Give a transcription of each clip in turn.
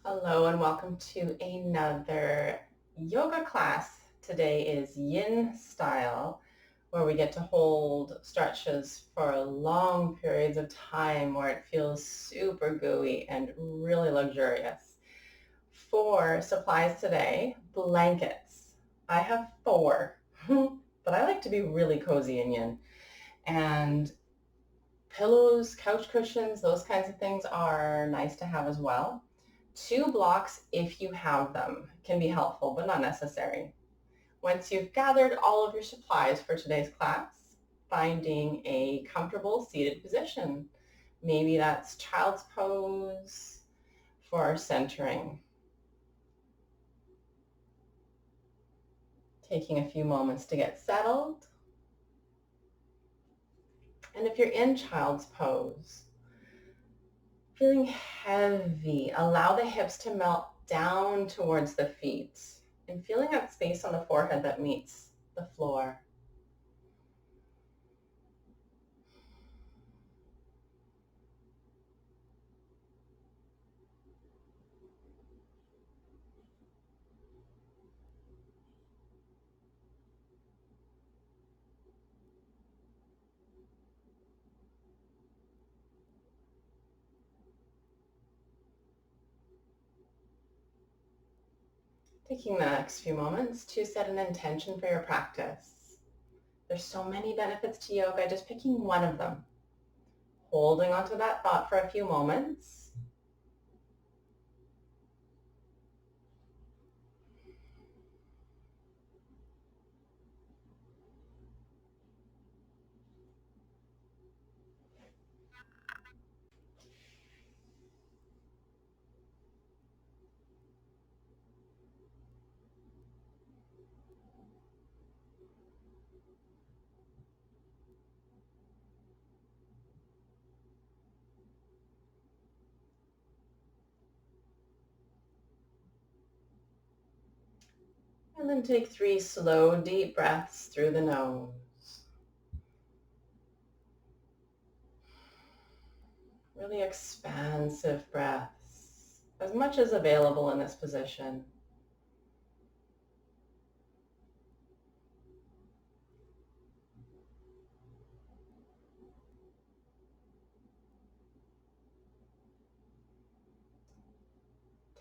Hello and welcome to another yoga class. Today is yin style, where we get to hold stretches for long periods of time where it feels super gooey and really luxurious. For supplies today, blankets. I have 4, but I like to be really cozy in yin. And pillows, couch cushions, those kinds of things are nice to have as well. 2 blocks, if you have them, can be helpful, but not necessary. Once you've gathered all of your supplies for today's class, finding a comfortable seated position. Maybe that's child's pose for centering. Taking a few moments to get settled. And if you're in child's pose, feeling heavy, allow the hips to melt down towards the feet and feeling that space on the forehead that meets the floor. Taking the next few moments to set an intention for your practice. There's so many benefits to yoga, just picking one of them. Holding onto that thought for a few moments. And then take 3 slow, deep breaths through the nose. Really expansive breaths, as much as available in this position.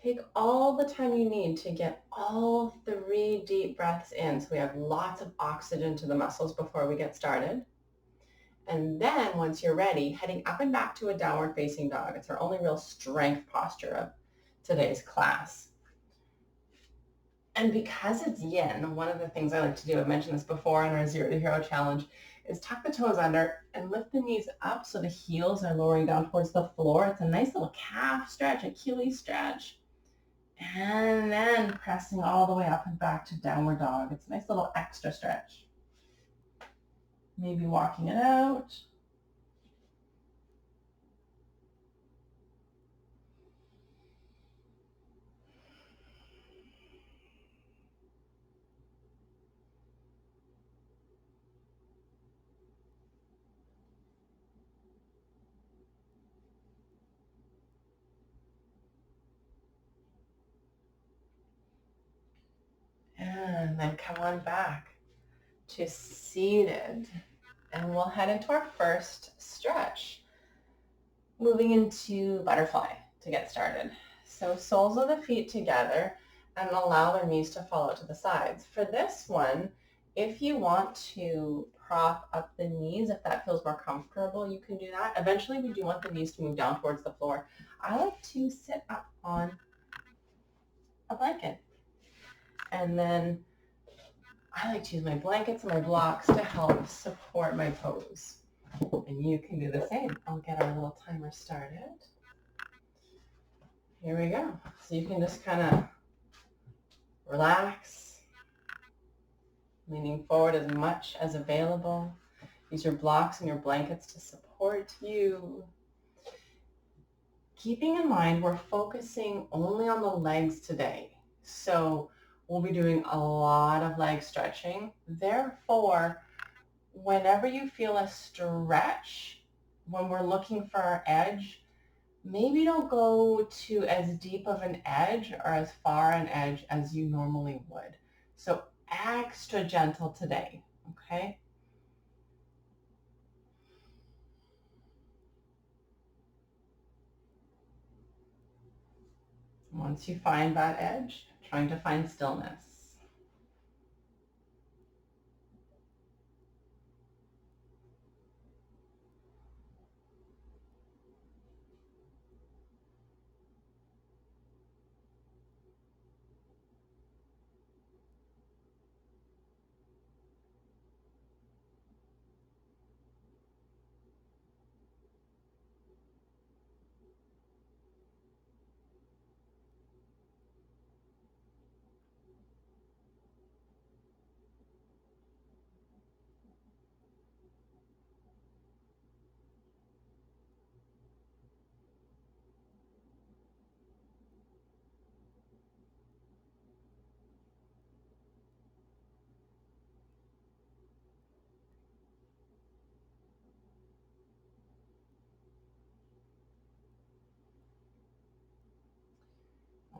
Take all the time you need to get all 3 deep breaths in so we have lots of oxygen to the muscles before we get started. And then once you're ready, heading up and back to a downward facing dog. It's our only real strength posture of today's class. And because it's yin, one of the things I like to do, I mentioned this before in our 0 to Hero challenge, is tuck the toes under and lift the knees up so the heels are lowering down towards the floor. It's a nice little calf stretch, Achilles stretch. And then pressing all the way up and back to downward dog. It's a nice little extra stretch. Maybe walking it out. And then come on back to seated. And we'll head into our first stretch. Moving into butterfly to get started. So soles of the feet together and allow their knees to fall out to the sides. For this one, if you want to prop up the knees, if that feels more comfortable, you can do that. Eventually, we do want the knees to move down towards the floor. I like to sit up on a blanket. And then I like to use my blankets and my blocks to help support my pose. And you can do the same. I'll get our little timer started. Here we go. So you can just kind of relax, leaning forward as much as available. Use your blocks and your blankets to support you. Keeping in mind, we're focusing only on the legs today. So we'll be doing a lot of leg stretching. Therefore, whenever you feel a stretch, when we're looking for our edge, Maybe don't go to as deep of an edge or as far an edge as you normally would. So extra gentle today, okay? Once you find that edge, trying to find stillness.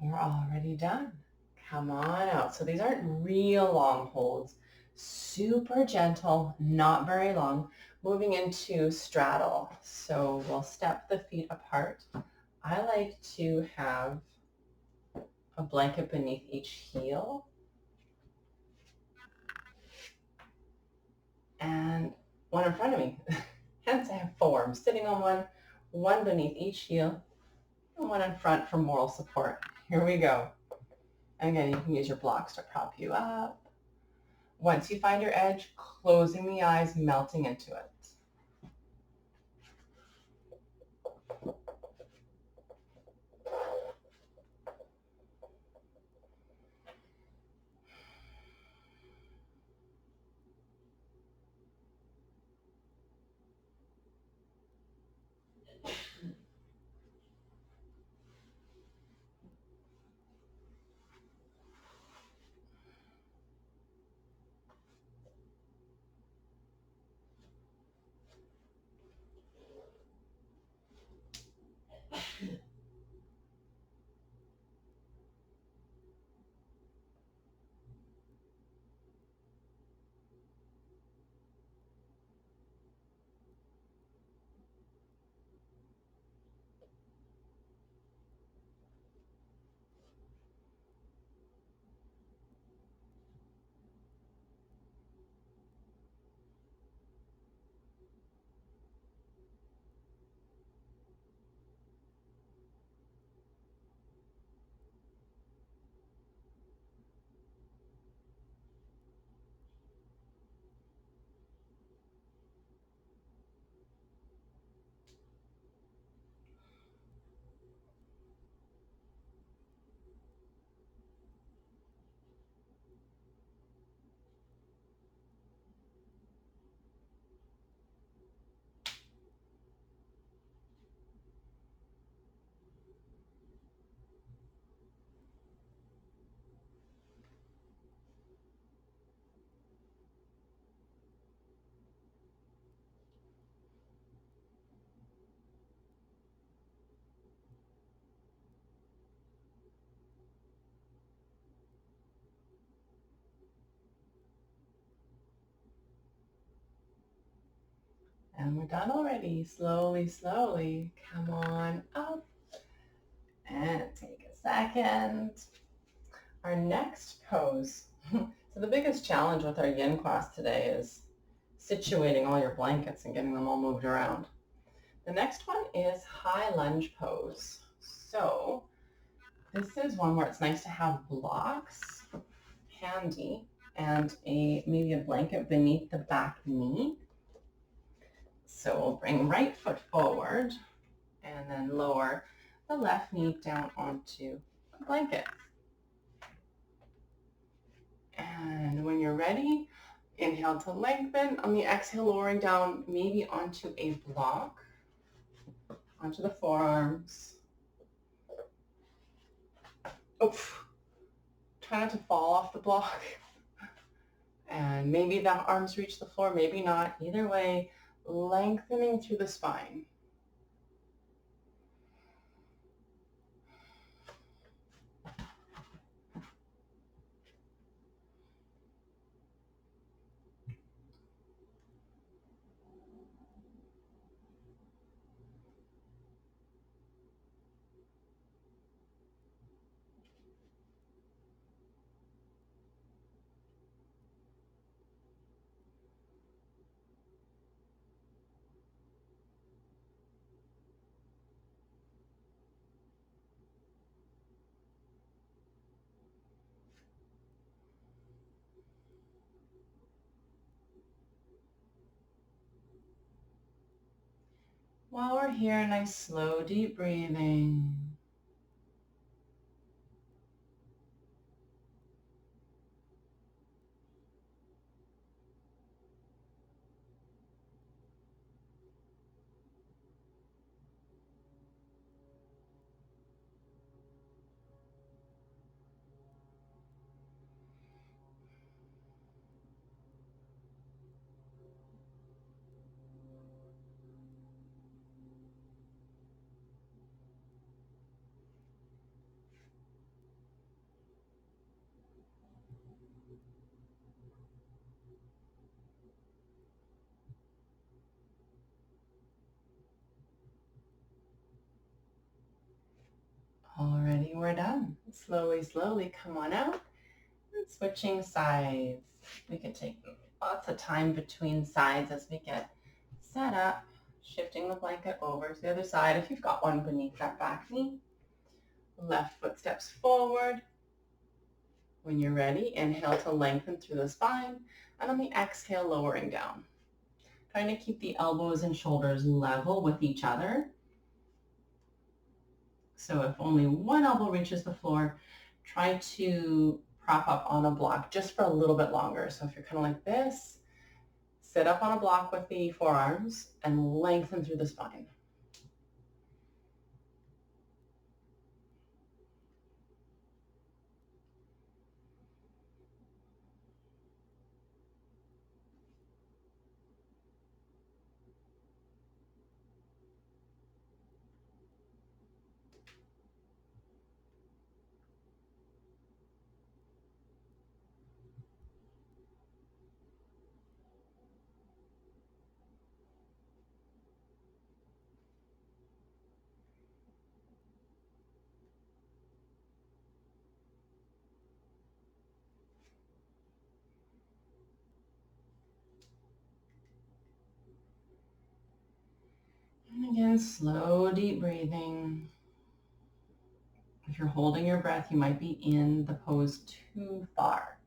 We're already done. Come on out. So these aren't real long holds. Super gentle, not very long. Moving into straddle. So we'll step the feet apart. I like to have a blanket beneath each heel and one in front of me. Hence I have four. I'm sitting on one beneath each heel, and one in front for moral support. Here we go. And again, you can use your blocks to prop you up. Once you find your edge, closing the eyes, melting into it. And we're done already. Slowly, slowly. Come on up and take a second. Our next pose. So the biggest challenge with our yin class today is situating all your blankets and getting them all moved around. The next one is high lunge pose. So this is one where it's nice to have blocks handy and maybe a blanket beneath the back knee. So we'll bring right foot forward and then lower the left knee down onto a blanket. And when you're ready, inhale to lengthen. On the exhale, lowering down maybe onto a block, onto the forearms. Oof. Try not to fall off the block. And maybe the arms reach the floor, maybe not. Either way, lengthening through the spine. While we're here, nice slow deep breathing. Alrighty, we're done. Slowly, slowly come on out and switching sides. We could take lots of time between sides as we get set up, shifting the blanket over to the other side if you've got one beneath that back knee. Left foot steps forward. When you're ready, inhale to lengthen through the spine, and on the exhale, lowering down. Trying to keep the elbows and shoulders level with each other. So if only one elbow reaches the floor, try to prop up on a block just for a little bit longer. So if you're kind of like this, sit up on a block with the forearms and lengthen through the spine. And again, slow, deep breathing. If you're holding your breath, you might be in the pose too far.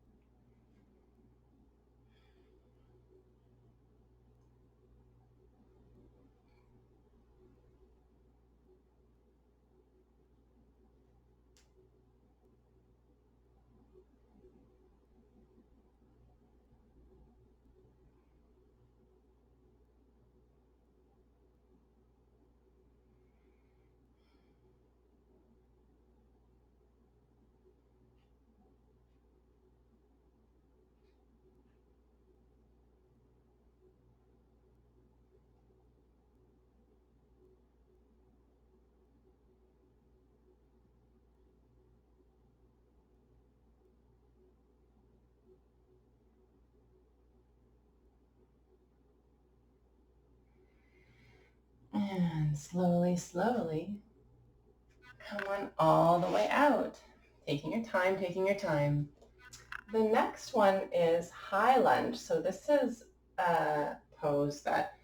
And slowly, slowly, come on all the way out. Taking your time, taking your time. The next one is high lunge. So this is a pose that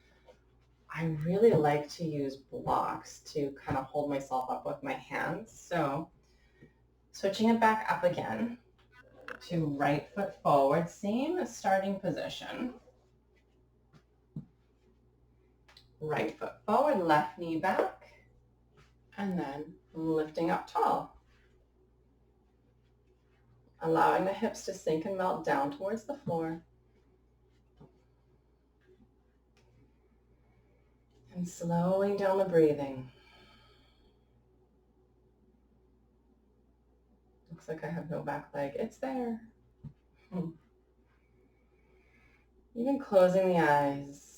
I really like to use blocks to kind of hold myself up with my hands. So switching it back up again to right foot forward, same starting position. Right foot forward, left knee back, and then lifting up tall. Allowing the hips to sink and melt down towards the floor. And slowing down the breathing. Looks like I have no back leg. It's there. Even closing the eyes.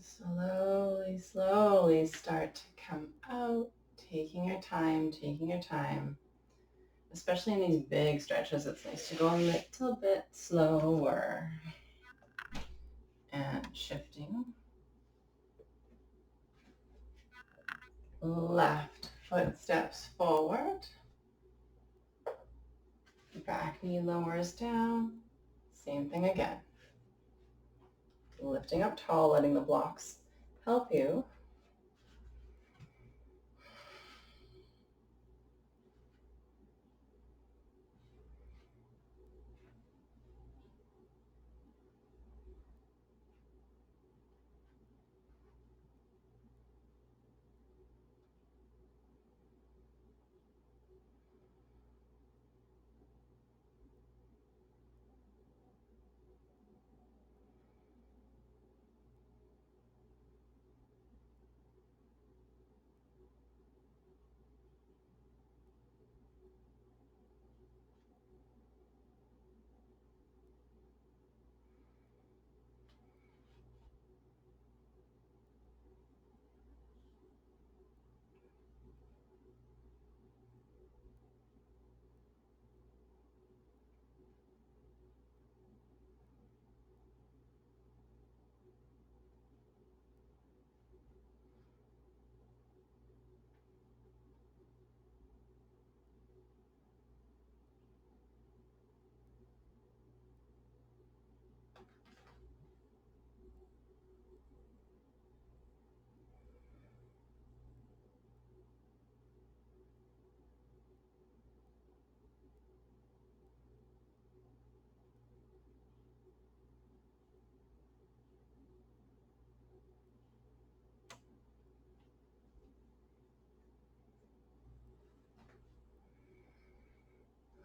Slowly, slowly start to come out, taking your time, taking your time. Especially in these big stretches, it's nice to go a little bit slower. And shifting. Left foot steps forward. Back knee lowers down. Same thing again. Lifting up tall, letting the blocks help you.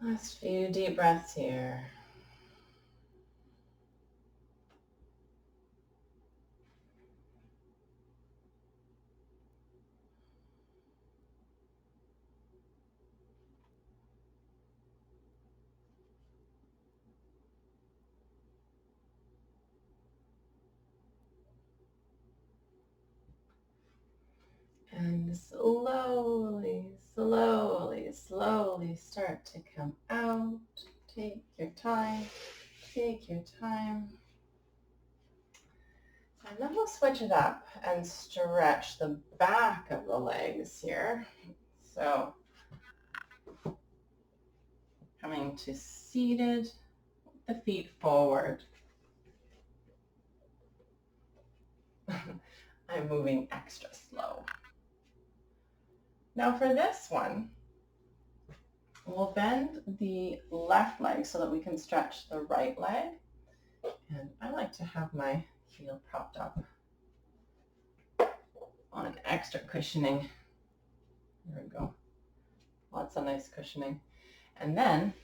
Last few deep breaths here. And slowly, slowly, slowly start to come out. Take your time. Take your time. And then we'll switch it up and stretch the back of the legs here. So coming to seated, the feet forward. I'm moving extra slow. Now for this one, we'll bend the left leg so that we can stretch the right leg. And I like to have my heel propped up on extra cushioning. There we go. Lots of nice cushioning. And then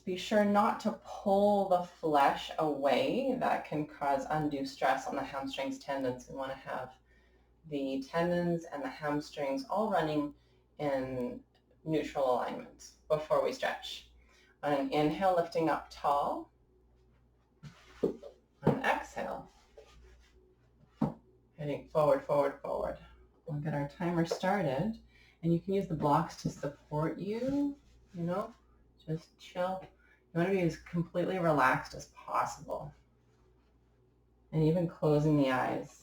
be sure not to pull the flesh away. That can cause undue stress on the hamstrings, tendons. We want to have the tendons and the hamstrings all running in neutral alignment before we stretch. On an inhale, lifting up tall. On an exhale, heading forward, forward, forward. We'll get our timer started, and you can use the blocks to support you, just chill. You want to be as completely relaxed as possible, and even closing the eyes.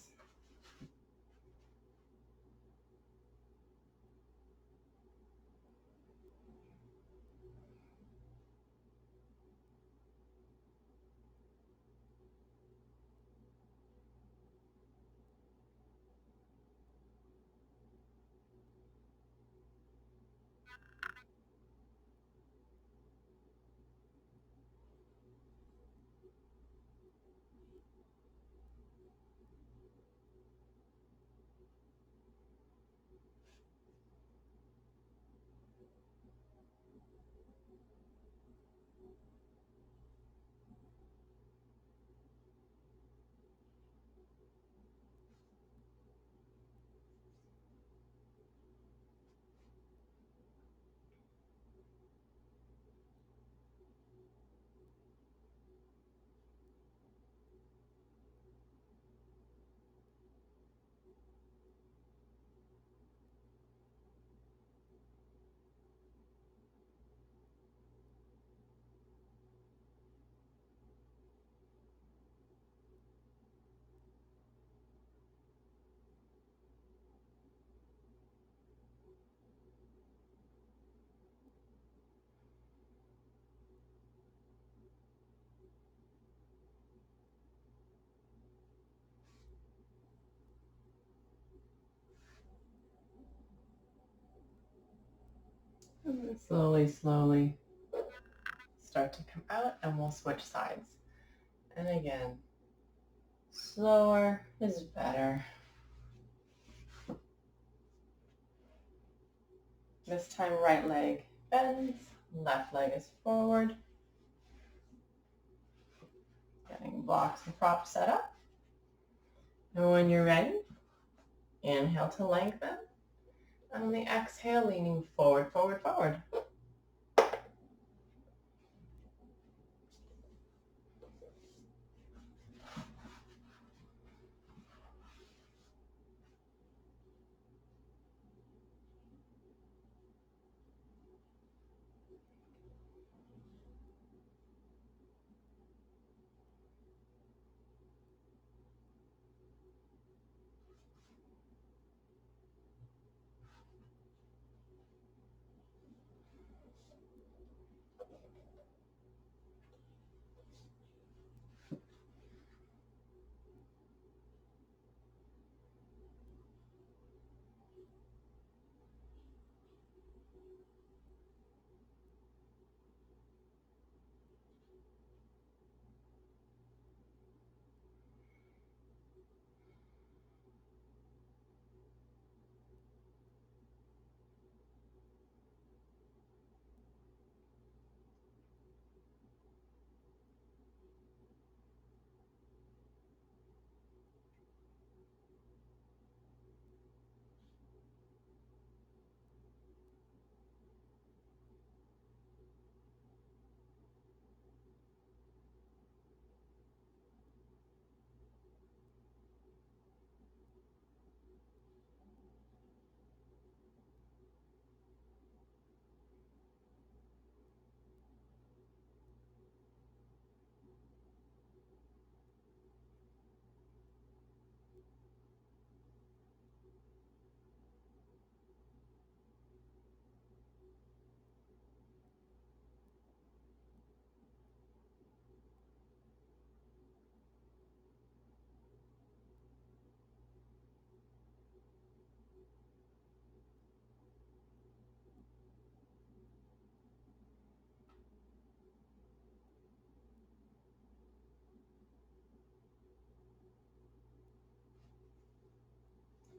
And then slowly, slowly start to come out, and we'll switch sides. And again, slower is better. This time, right leg bends, left leg is forward. Getting blocks and props set up. And when you're ready, inhale to lengthen. And on the exhale, leaning forward, forward, forward.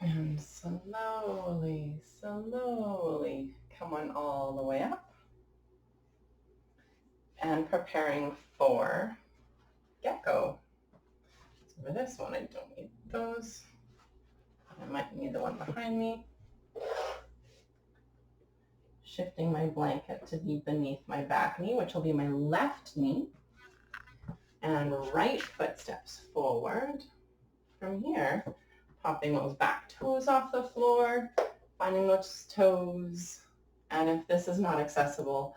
And slowly, slowly come on all the way up. And preparing for gecko. So for this one, I don't need those. I might need the one behind me. Shifting my blanket to be beneath my back knee, which will be my left knee. And right foot steps forward. From here, popping those back toes off the floor, finding those toes. And if this is not accessible,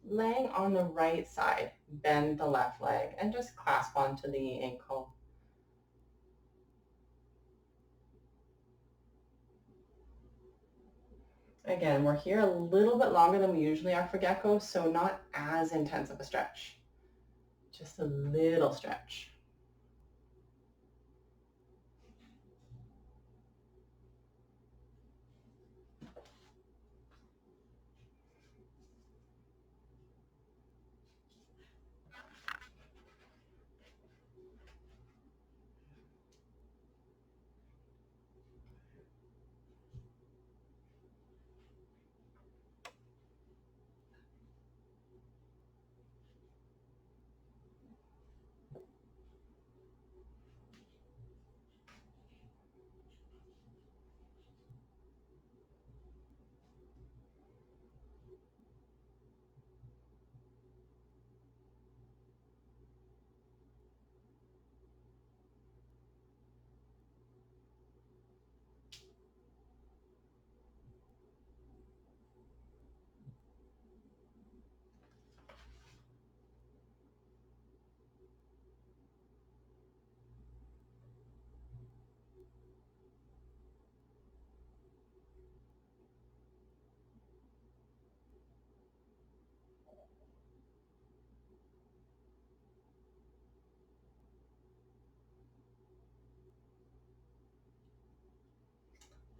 laying on the right side, bend the left leg and just clasp onto the ankle. Again, we're here a little bit longer than we usually are for gecko, so not as intense of a stretch. Just a little stretch.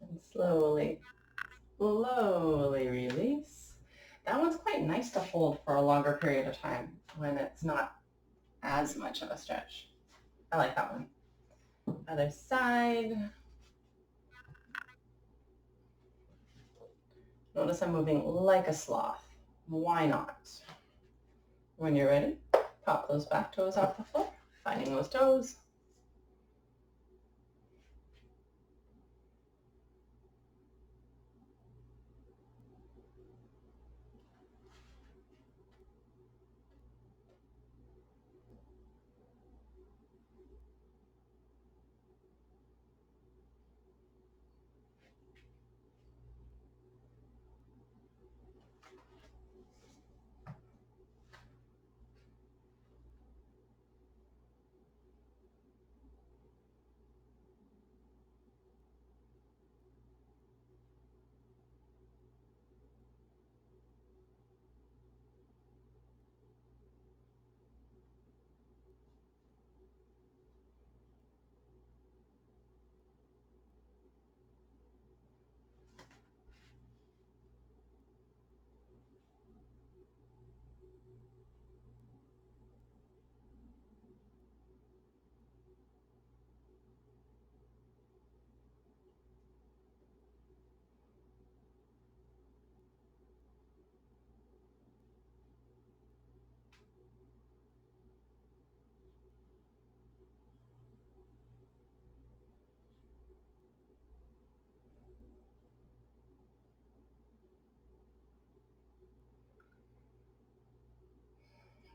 And slowly, slowly release. That one's quite nice to hold for a longer period of time when it's not as much of a stretch. I like that one. Other side. Notice I'm moving like a sloth. Why not? When you're ready, pop those back toes off the floor, finding those toes.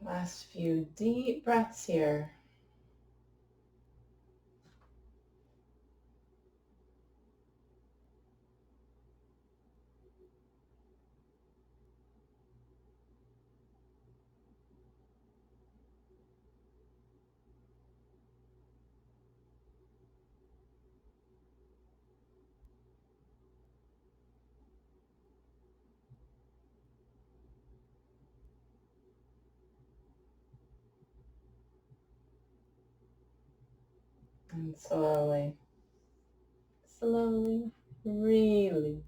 Last few deep breaths here. And slowly, slowly release.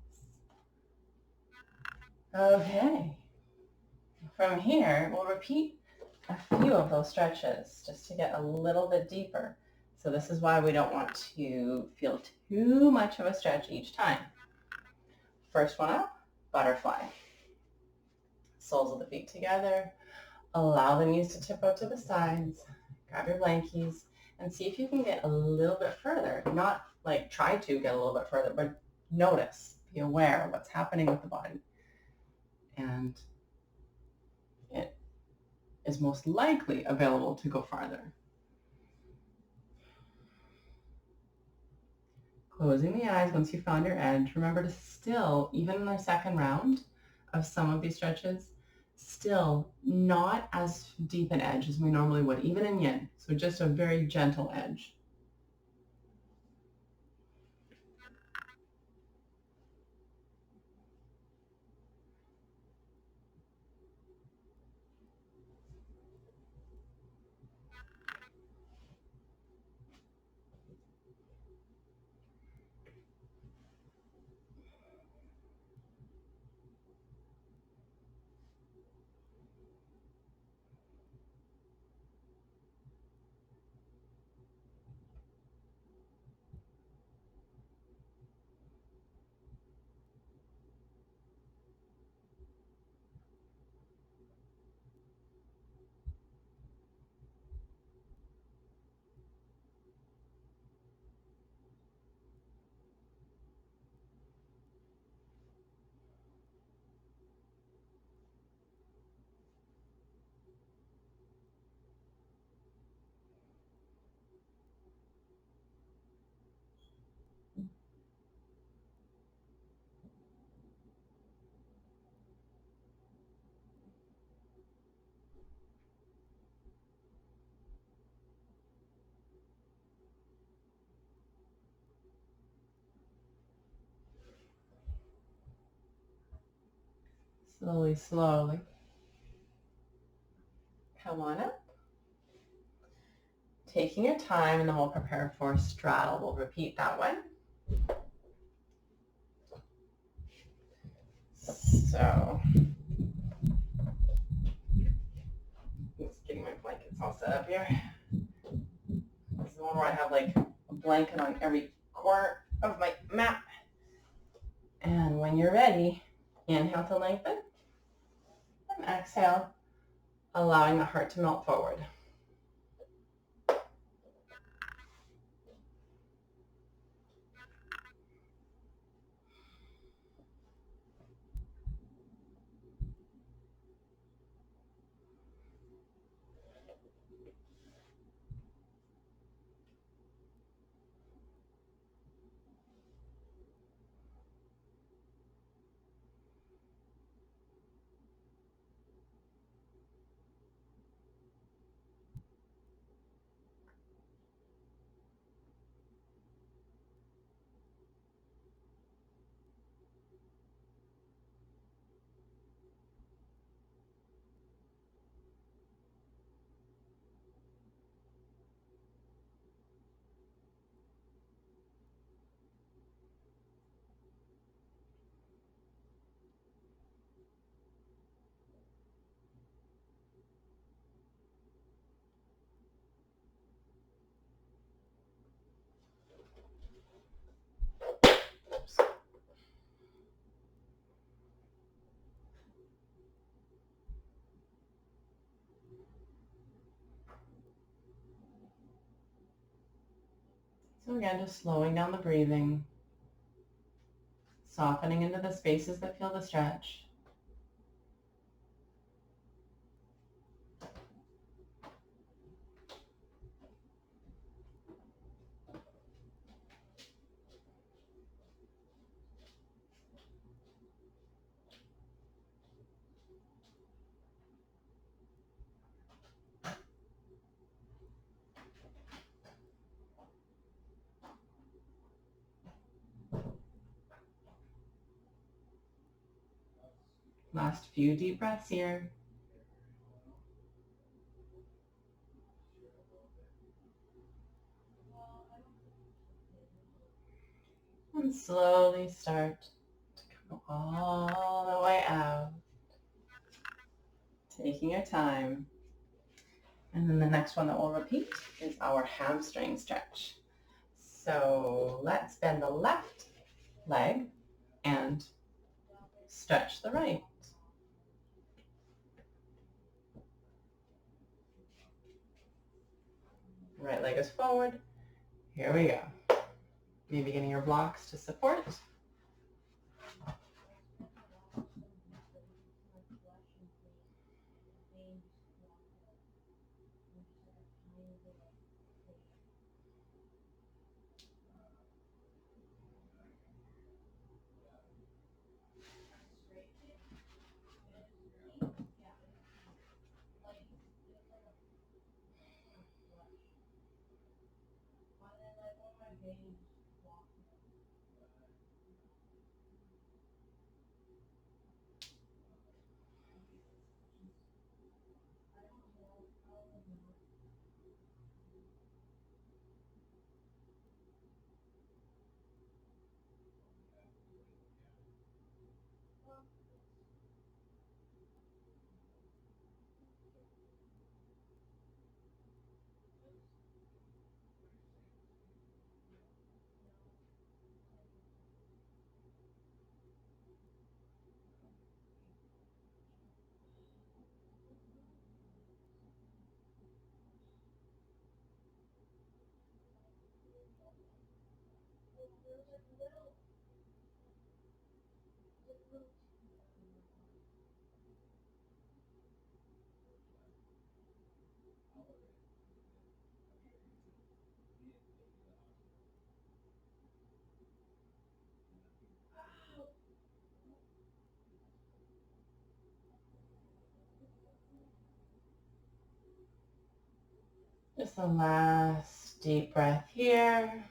Okay. From here, we'll repeat a few of those stretches just to get a little bit deeper. So this is why we don't want to feel too much of a stretch each time. First one up, butterfly. Soles of the feet together. Allow the knees to tip out to the sides. Grab your blankies and see if you can get a little bit further. Not like try to get a little bit further, but notice, be aware of what's happening with the body. And it is most likely available to go farther. Closing the eyes once you found your edge. Remember to still, even in the second round of some of these stretches, still not as deep an edge as we normally would, even in yin. So just a very gentle edge. Slowly, slowly. Come on up. Taking your time, and then we'll prepare for straddle. We'll repeat that one. So I'll set up here. This is the one where I have like a blanket on every corner of my mat. And when you're ready, inhale to lengthen and exhale, allowing the heart to melt forward. So again, just slowing down the breathing, softening into the spaces that feel the stretch. Last few deep breaths here. And slowly start to come all the way out. Taking your time. And then the next one that we'll repeat is our hamstring stretch. So let's bend the left leg and stretch the right. Right leg is forward. Here we go. Maybe getting your blocks to support. Just the last deep breath here.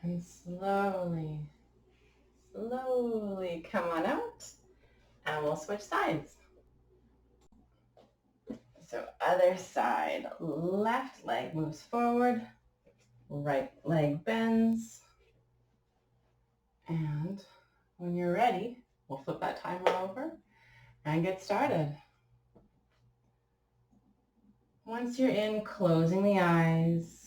And slowly, slowly come on out. And we'll switch sides. So other side, left leg moves forward, right leg bends. And when you're ready, We'll flip that timer over and get started. Once you're in, closing the eyes.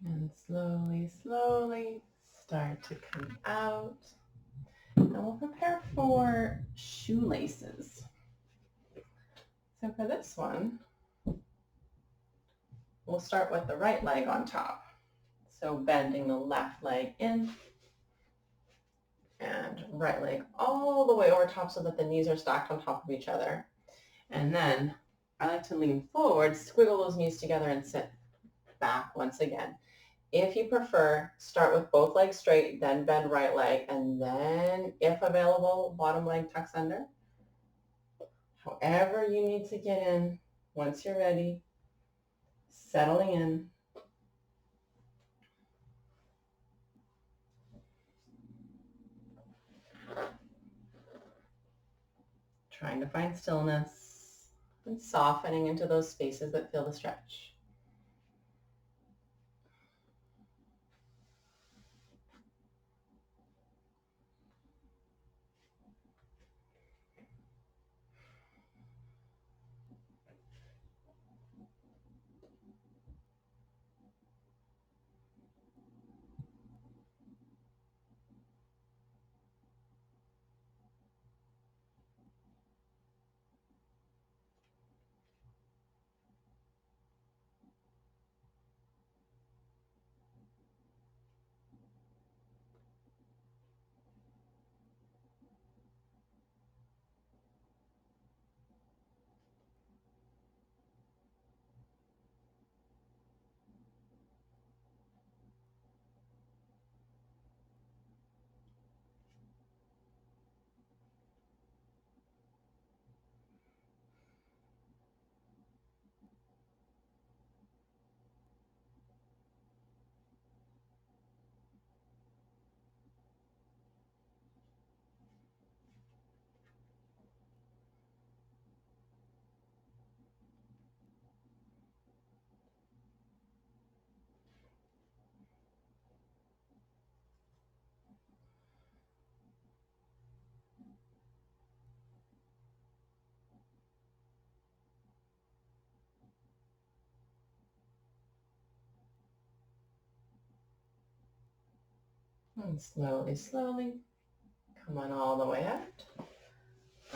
And slowly, slowly start to come out. And we'll prepare for shoelaces. So for this one, we'll start with the right leg on top. So bending the left leg in and right leg all the way over top so that the knees are stacked on top of each other. And then I like to lean forward, squiggle those knees together and sit back once again. If you prefer, start with both legs straight, then bend right leg, and then, if available, bottom leg tucks under. However you need to get in, once you're ready, settling in. Trying to find stillness and softening into those spaces that feel the stretch. And slowly, slowly, come on all the way out.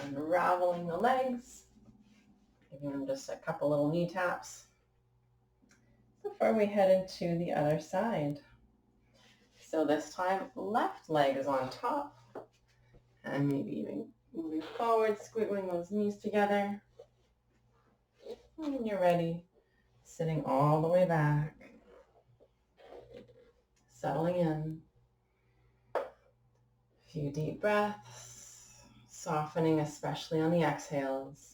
Unraveling the legs, giving them just a couple little knee taps before we head into the other side. So this time, left leg is on top, and maybe even moving forward, squiggling those knees together. When you're ready, sitting all the way back, settling in. A few deep breaths, softening especially on the exhales.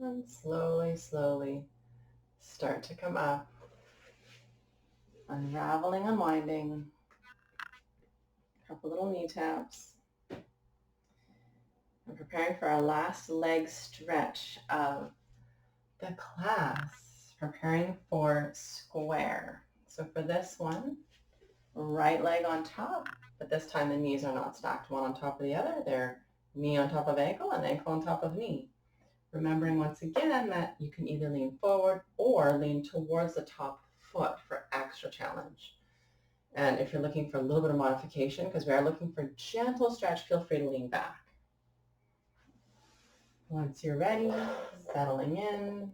And slowly, slowly start to come up, unraveling, unwinding. A couple little knee taps. And preparing for our last leg stretch of the class, preparing for square. So for this one, right leg on top, but this time the knees are not stacked one on top of the other. They're knee on top of ankle and ankle on top of knee. Remembering once again that you can either lean forward or lean towards the top foot for extra challenge. And if you're looking for a little bit of modification, because we are looking for gentle stretch, feel free to lean back. Once you're ready, settling in.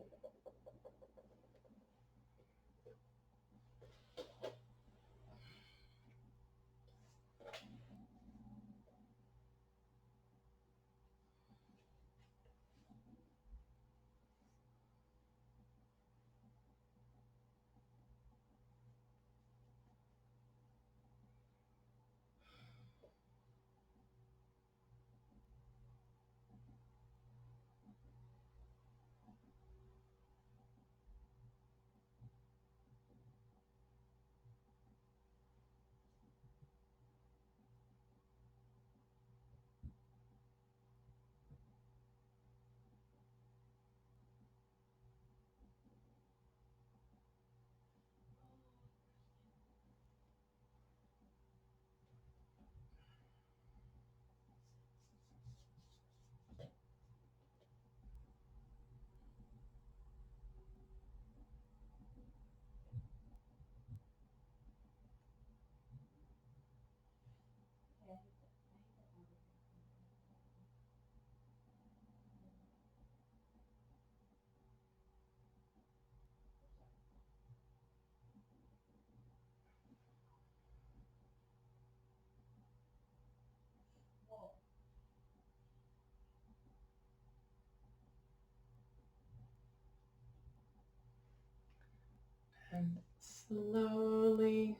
And slowly,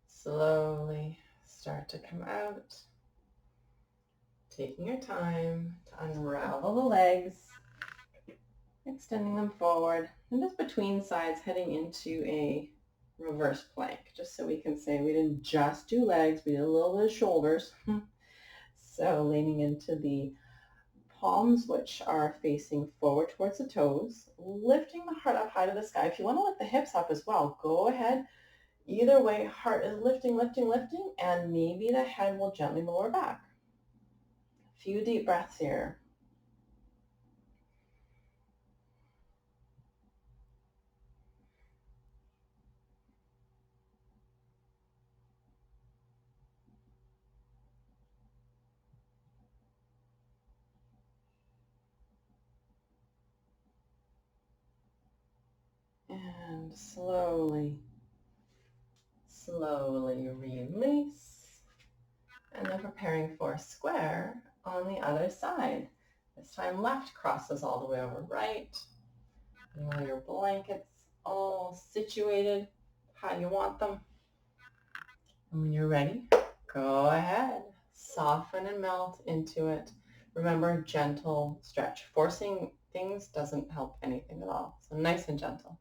slowly start to come out. Taking your time to unravel the legs, extending them forward, and just between sides heading into a reverse plank, just so we can say we didn't just do legs, we did a little bit of shoulders. So leaning into the palms, which are facing forward towards the toes, lifting the heart up high to the sky. If you want to lift the hips up as well, go ahead. Either way, heart is lifting, lifting, lifting, and maybe the head will gently lower back. A few deep breaths here. And slowly, slowly release. And then preparing for square on the other side. This time left crosses all the way over right. And while your blankets all situated how you want them. And when you're ready, go ahead. Soften and melt into it. Remember, gentle stretch. Forcing things doesn't help anything at all. So nice and gentle.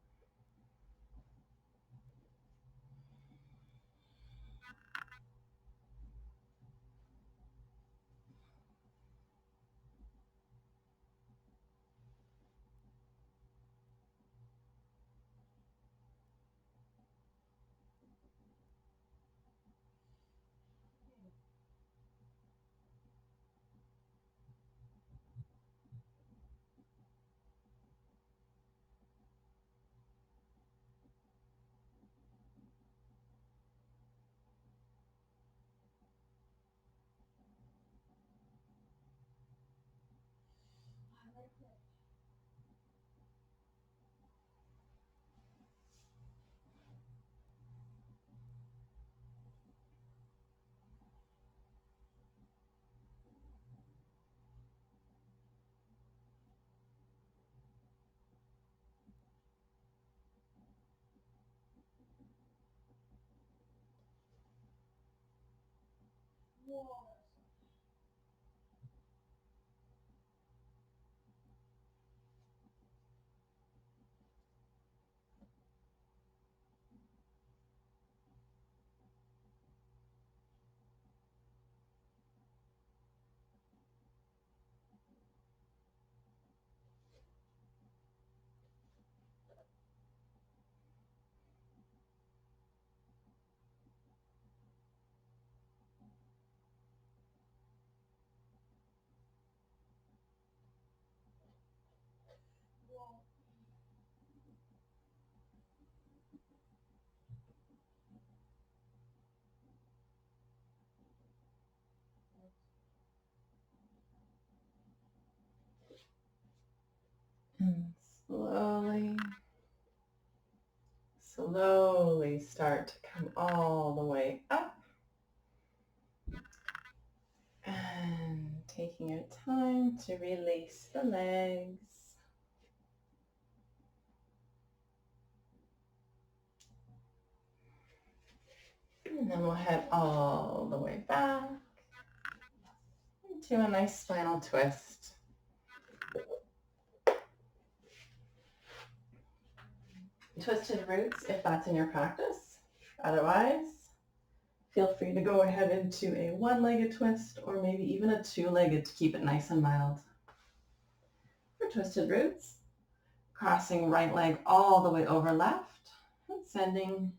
And slowly, slowly start to come all the way up. And taking your time to release the legs. And then we'll head all the way back into a nice spinal twist. Twisted roots if that's in your practice. Otherwise, feel free to go ahead into a one-legged twist or maybe even a two-legged to keep it nice and mild. For twisted roots, crossing right leg all the way over left and sending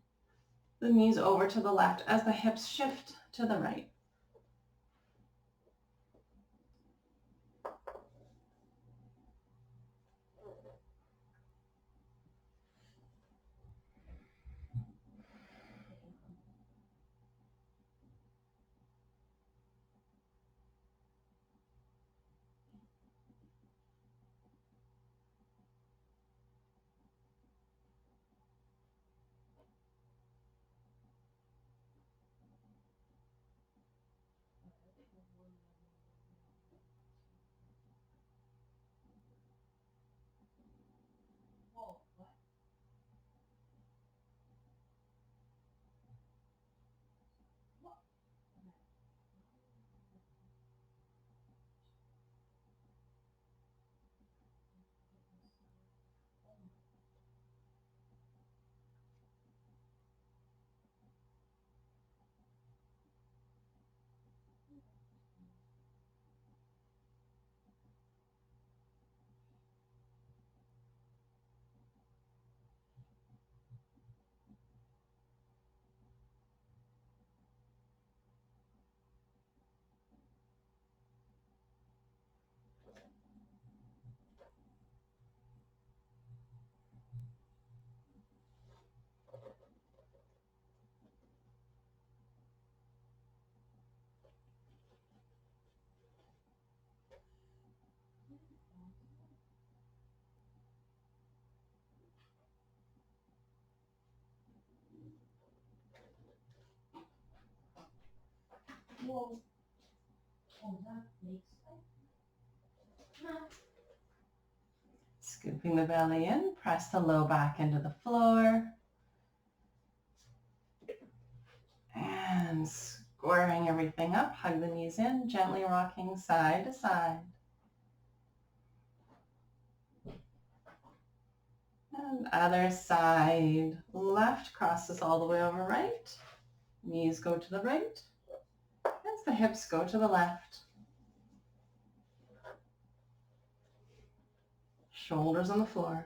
the knees over to the left as the hips shift to the right. Scooping the belly in, press the low back into the floor. And squaring everything up, hug the knees in, gently rocking side to side. And other side, left crosses all the way over right. Knees go to the right. As the hips go to the left. Shoulders on the floor.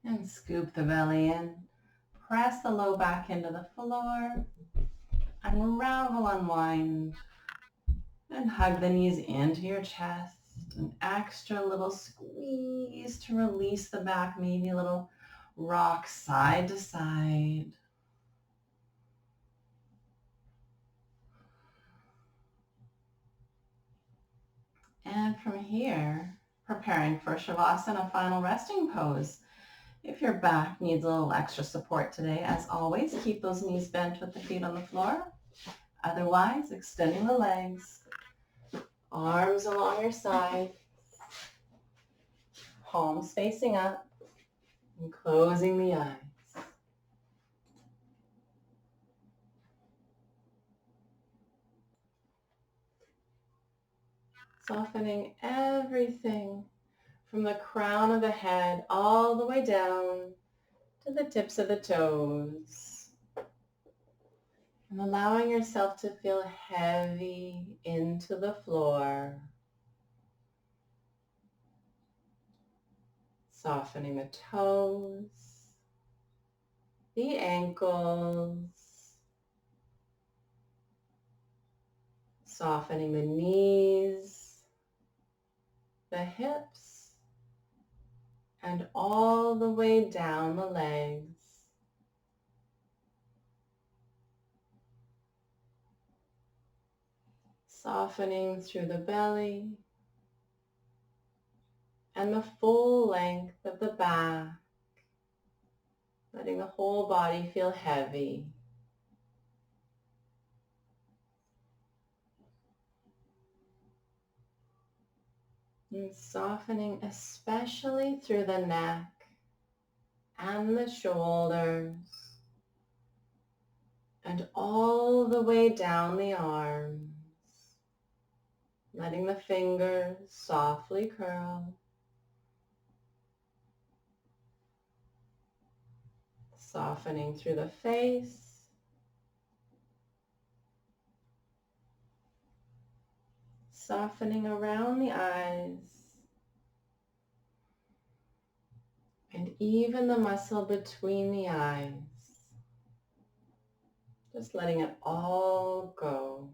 And scoop the belly in. Press the low back into the floor. Unravel, unwind. And hug the knees into your chest. An extra little squeeze to release the back. Maybe a little rock side to side. And from here, preparing for Shavasana, final resting pose. If your back needs a little extra support today, as always, keep those knees bent with the feet on the floor. Otherwise, extending the legs, arms along your side, palms facing up, and closing the eyes. Softening everything from the crown of the head all the way down to the tips of the toes. And allowing yourself to feel heavy into the floor. Softening the toes, the ankles, softening the knees, the hips, and all the way down the legs. Softening through the belly and the full length of the back, letting the whole body feel heavy. And softening especially through the neck and the shoulders and all the way down the arms. Letting the fingers softly curl. Softening through the face. softening around the eyes and even the muscle between the eyes. Just letting it all go.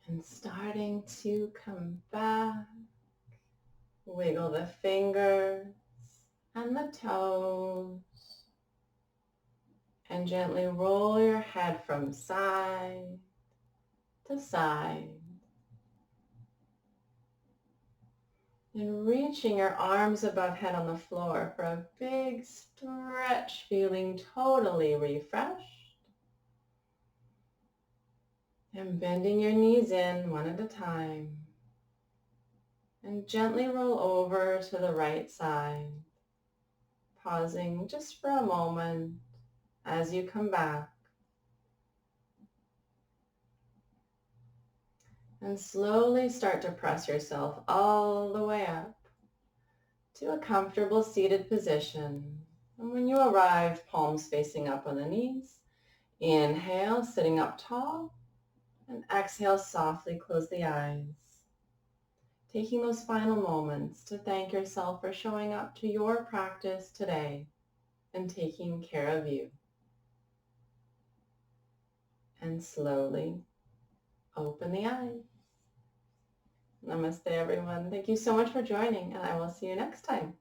And starting to come back. Wiggle the fingers and the toes. And gently roll your head from side to side. And reaching your arms above head on the floor for a big stretch, feeling totally refreshed. And bending your knees in one at a time. And gently roll over to the right side. Pausing just for a moment as you come back. And slowly start to press yourself all the way up to a comfortable seated position. And when you arrive, palms facing up on the knees, inhale, sitting up tall, and exhale, softly close the eyes. Taking those final moments to thank yourself for showing up to your practice today and taking care of you. And slowly open the eyes. Namaste, everyone. Thank you so much for joining, and I will see you next time.